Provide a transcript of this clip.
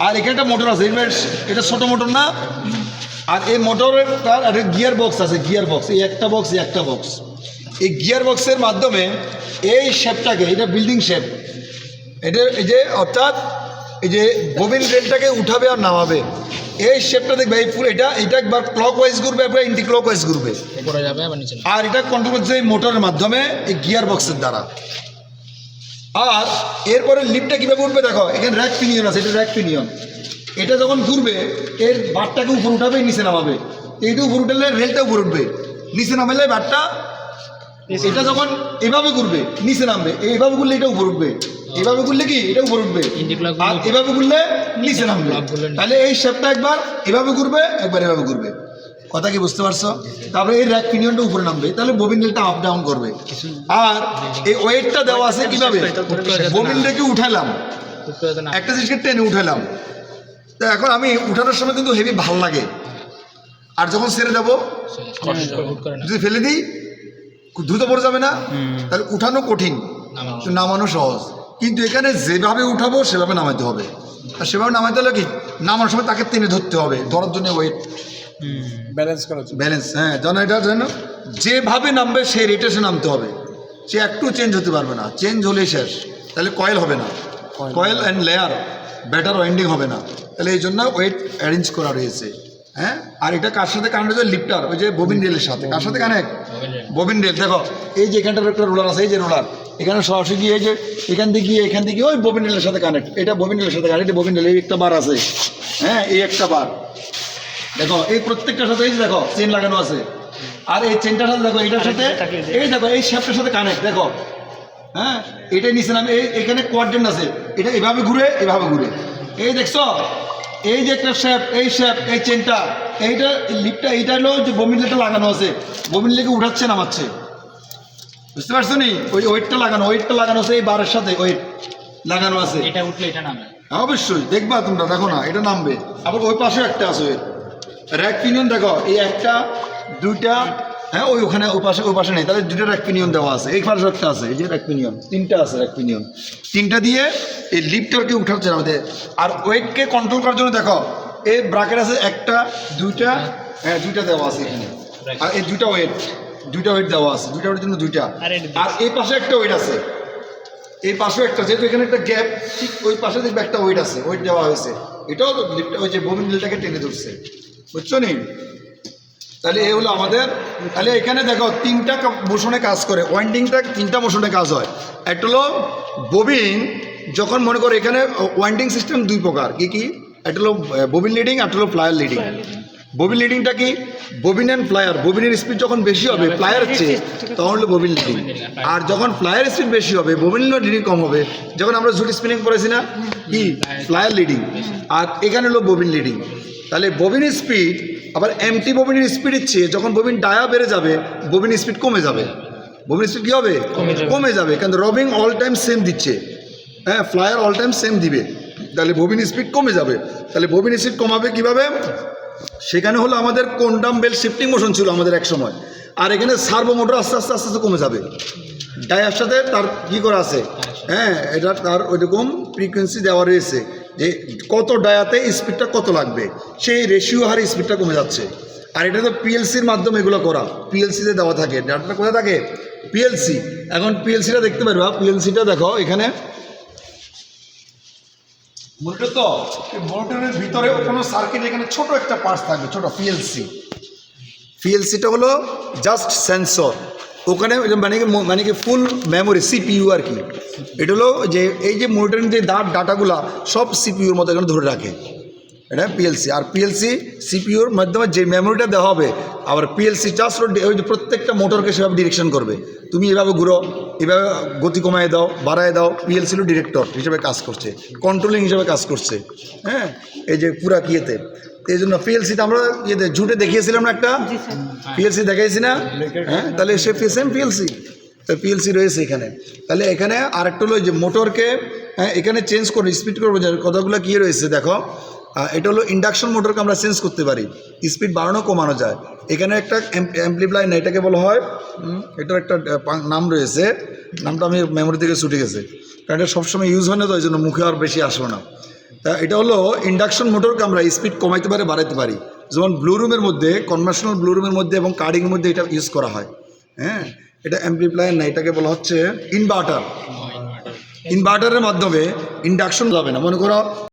আর এখানে একটা মোটর আছে, এটা ছোট মোটর না। আর এই মোটরের তার একটা গিয়ার বক্স আছে, গিয়ার বক্স, এই একটা বক্স, এই একটা বক্স। এই গিয়ার বক্সের মাধ্যমে এই শেপটাকে, এটা বিল্ডিং শেপ, এটা এই যে অর্থাৎ এই যে ববিন রেলটাকে উঠাবে আর নামাবে, এই শেপটা দেখবে। এই পুরো এটা একবার ক্লক ওয়াইজ ঘুরবে, একবার এন্টি ক্লক ওয়াইজ ঘুরবে, আর এটা কন্ট্রোল করছে এই মোটরের মাধ্যমে, এই গিয়ার বক্সের দ্বারা। আর এরপরে লিফটটা কীভাবে উঠবে দেখো, এখানে র্যাক পিনিয়ন আছে, এটা র্যাক পিনিয়ন। এটা যখন ঘুরবে এর বারটাকে উপর উঠাবে, নিচে নামাবে, এইটা উপর উঠালে রেলটা উপর উঠবে, নিচে নামালে বারটা, এটা যখন এভাবে ঘুরবে নিচে নামবে, এইভাবে ঘুরলে এটা উপর উঠবে, এইভাবে ঘুরলে কি এটা উপর উঠবে, আর এভাবে ঘুরলে নিচে নামবে। তাহলে এই শেপটা একবার এভাবে ঘুরবে, একবার এভাবে ঘুরবে। কথা কি বুঝতে পারছো? তারপরে এই র্যাক পিনিয়নটা উপরে নামবে, তাহলে ববিন রেলটা আপ ডাউন করবে। আর এই ওয়েটটা দেওয়া আছে কিভাবে, ববিন রেলকে উঠালাম, একটা জিনিসকে টেনে উঠালাম। তো এখন আমি উঠানোর সময় কিন্তু হেভি ভাল লাগে, আর যখন ছেড়ে যাবো যদি ফেলে দিই দ্রুত পড়ে যাবে না, তাহলে উঠানো কঠিন, নামানো সহজ। কিন্তু এখানে যেভাবে উঠাবো সেভাবে নামাতে হবে, আর সেভাবে নামাতে হলে কি নামানোর সময় তাকে টেনে ধরতে হবে, ধরার জন্য ওয়েট ব্যালেন্স করা, ব্যালেন্স। হ্যাঁ, যেন এটা যেন যেভাবে নামবে সেই রেটে সে নামতে হবে, সে একটু চেঞ্জ হতে পারবে না, চেঞ্জ হলেই শেষ। তাহলে কয়েল হবে না, coil and layer batter winding হবে না। তাহলে এই জন্য ওয়েট অ্যারেঞ্জ করা রয়েছে। হ্যাঁ, আর এটা কার সাথে কানেক্ট হয়েছে, লিফটার, ওই যে ববিন রেলের সাথে। কার সাথে কানেক্ট, ববিন রেল। দেখো এই যে এখানটার একটা রোলার আছে, এই যে রোলার, এখানে সরাসরি গিয়ে এই যে এখান থেকে গিয়ে এখান থেকে ওই ববিন রেলের সাথে কানেক্ট, এটা ববিন রেলের সাথে কানেক্ট, ববিন রেল। এই একটা বার আছে, হ্যাঁ, এই একটা বার দেখো, এই প্রত্যেকটার সাথে এই যে দেখো চেন লাগানো আছে, আর এই চেনটার সাথে দেখো এটার সাথে, এই দেখো এই শেপটার সাথে কানেক্ট দেখো। হ্যাঁ, এটাই নিচে নামে, এখানে কোয়াড্রেন্ট আছে, এটা এভাবে ঘুরে এভাবে ঘুরে, এই দেখছো এই যে একটা শেপ, এই শেপ, এই চেনটা, এইটা লিফটটা, এইটা হলো যে ববিন রেলটা লাগানো আছে, ববিন রেলকে উঠাচ্ছে নামাচ্ছে, বুঝতে পারছো নি? ওই ওয়েটটা লাগানো আছে, এই বারের সাথে ওয়েট লাগানো আছে, এটা উঠলে এটা নামে। অবশ্যই দেখবা তোমরা, দেখো না এটা নামবে। আবার ওই পাশেও একটা আছে ওয়েট র্যাক পিনিয়ন, দেখো এই একটা দুইটা, হ্যাঁ ওই ওখানে ওই পাশে নেই, তাহলে দুটো র্যাক পিনিয়ন দেওয়া আছে, এই পাশে একটা আছে, এই যে র্যাক পিনিয়ন, তিনটা আছে র্যাক পিনিয়ন, তিনটা দিয়ে এই লিফটারকে উঠাচ্ছে আমাদের। আর ওয়েটকে কন্ট্রোল করার জন্য দেখো এই ব্রাকেট আছে একটা দুইটা, হ্যাঁ দুইটা দেওয়া আছে এখানে, আর এই দুইটা ওয়েট দেওয়া আছে, দুইটা ওয়েটের জন্য দুইটা। আর এই পাশে একটা ওয়েট আছে, এই পাশেও একটা, যেহেতু এখানে একটা গ্যাপ, ঠিক ওই পাশে দেখবে একটা ওয়েট আছে, ওয়েট দেওয়া হয়েছে, এটাও তো লিফট, ওই যে ববিন রেলটাকে টেনে ধরছে, বুঝছো নি? তাহলে এই হলো আমাদের। তাহলে এখানে দেখো তিনটা মোশনে কাজ করে, ওয়াইন্ডিংটা তিনটা মোশনে কাজ হয়। একটা হলো ববিন, যখন মনে করো এখানে ওয়াইন্ডিং সিস্টেম দুই প্রকার, কি কি, একটা হলো ববিন লিডিং, একটা হলো প্লায়ার লিডিং। ববিন লিডিংটা কি, ববিন অ্যান্ড প্লায়ার, ববিনের স্পিড যখন বেশি হবে প্লায়ারের চেয়ে তখন হলো ববিন লিডিং, আর যখন প্লায়ার স্পিড বেশি হবে ববিন লিডিং কম হবে, যখন আমরা ঝুট স্পিনিং করেছি না কি, প্লায়ার লিডিং, আর এখানে হলো ববিন লিডিং। তাহলে ববিন স্পিড আবার এমটি ববিনের স্পিডের চেয়ে যখন ববিন ডায়া বেড়ে যাবে ববিন স্পিড কমে যাবে, ববিন স্পিড কী হবে, কমে যাবে, কারণ রবিং অল টাইম সেম দিচ্ছে, হ্যাঁ ফ্লায়ার অল টাইম সেম দিবে, তাহলে ববিন স্পিড কমে যাবে। তাহলে ববিন স্পিড কমাবে কীভাবে, সেখানে হলো আমাদের কোন্ডাম বেল শিফটিং মোশন ছিল আমাদের এক সময়, আর এখানে সার্ভো মোটর আস্তে আস্তে আস্তে আস্তে কমে যাবে, ডায়ার সাথে তার কী করা আছে, হ্যাঁ এটা তার ওইরকম ফ্রিকোয়েন্সি দেওয়া রয়েছে যে কত ডায়াতে স্পিডটা কত লাগবে, সেই রেশিও হারে স্পিডটা কমে যাচ্ছে। আর এটা তো পিএলসির মাধ্যমে এগুলো করা, পিএলসিতে দেওয়া থাকে, ডাটাটা কোথায় থাকে, পিএলসি। এখন পিএলসিটা দেখতে পারবা, পিএলসিটা দেখো এখানে মনিটর, তো এই মনিটরের ভিতরে কোনো সার্কিট, এখানে ছোট একটা পার্টস থাকবে, ছোট পিএলসিটা হলো জাস্ট সেন্সর, ওখানে মানে কি ফুল মেমোরি, সিপিইউ আর কি। এটা হলো যে এই যে মনিটরিং যে ডাটাগুলা সব সিপিইউর মতো এখানে ধরে রাখে, এটা পিএলসি। আর পিএলসি সিপিইউর মাধ্যমে যে মেমোরিটা দেওয়া হবে, আবার পিএলসি জাস্ট ওই যে প্রত্যেকটা মোটরকে সেভাবে ডিরেকশন করবে, তুমি এভাবে ঘুরো, এভাবে গতি কমায় দাও, বাড়ায় দাও, পিএলসিরও ডিরেক্টর হিসেবে কাজ করছে, কন্ট্রোলিং হিসেবে কাজ করছে, হ্যাঁ এই যে পুরা কিয়েতে। এই জন্য পিএলসিতে আমরা ইয়েতে জুটে দেখিয়েছিলাম না, একটা পিএলসি দেখাইছি না, হ্যাঁ তাহলে সে সেম পিএলসি, তো পিএলসি রয়েছে এখানে। তাহলে এখানে আরেকটা হলো যে মোটরকে, হ্যাঁ এখানে চেঞ্জ করবো, স্পিড করবো, কতগুলো কী রয়েছে দেখো, এটা হলো ইন্ডাকশন মোটরকে আমরা চেঞ্জ করতে পারি, স্পিড বাড়ানো কমানো যায়। এখানে একটা অ্যাম্পলিফায়ার না, এটাকে বলা হয়, এটার একটা নাম রয়েছে, নামটা আমি মেমোরি থেকে ছুটে গেছে, কারণ এটা সবসময় ইউজ হয় না, তো ওই জন্য মুখে আর বেশি আসলো না। তা এটা হলো ইন্ডাকশন মোটরকে আমরা স্পিড কমাইতে পারি বাড়াইতে পারি, যেমন ব্লু রুমের মধ্যে, কনভেনশনাল ব্লু রুমের মধ্যে এবং কার্ডিংয়ের মধ্যে এটা ইউজ করা হয়। হ্যাঁ, এটা অ্যাম্প্লিফায়ার না, এটাকে বলা হচ্ছে ইনভার্টার। ইনভার্টারের মাধ্যমে ইন্ডাকশন যাবে না, মনে করো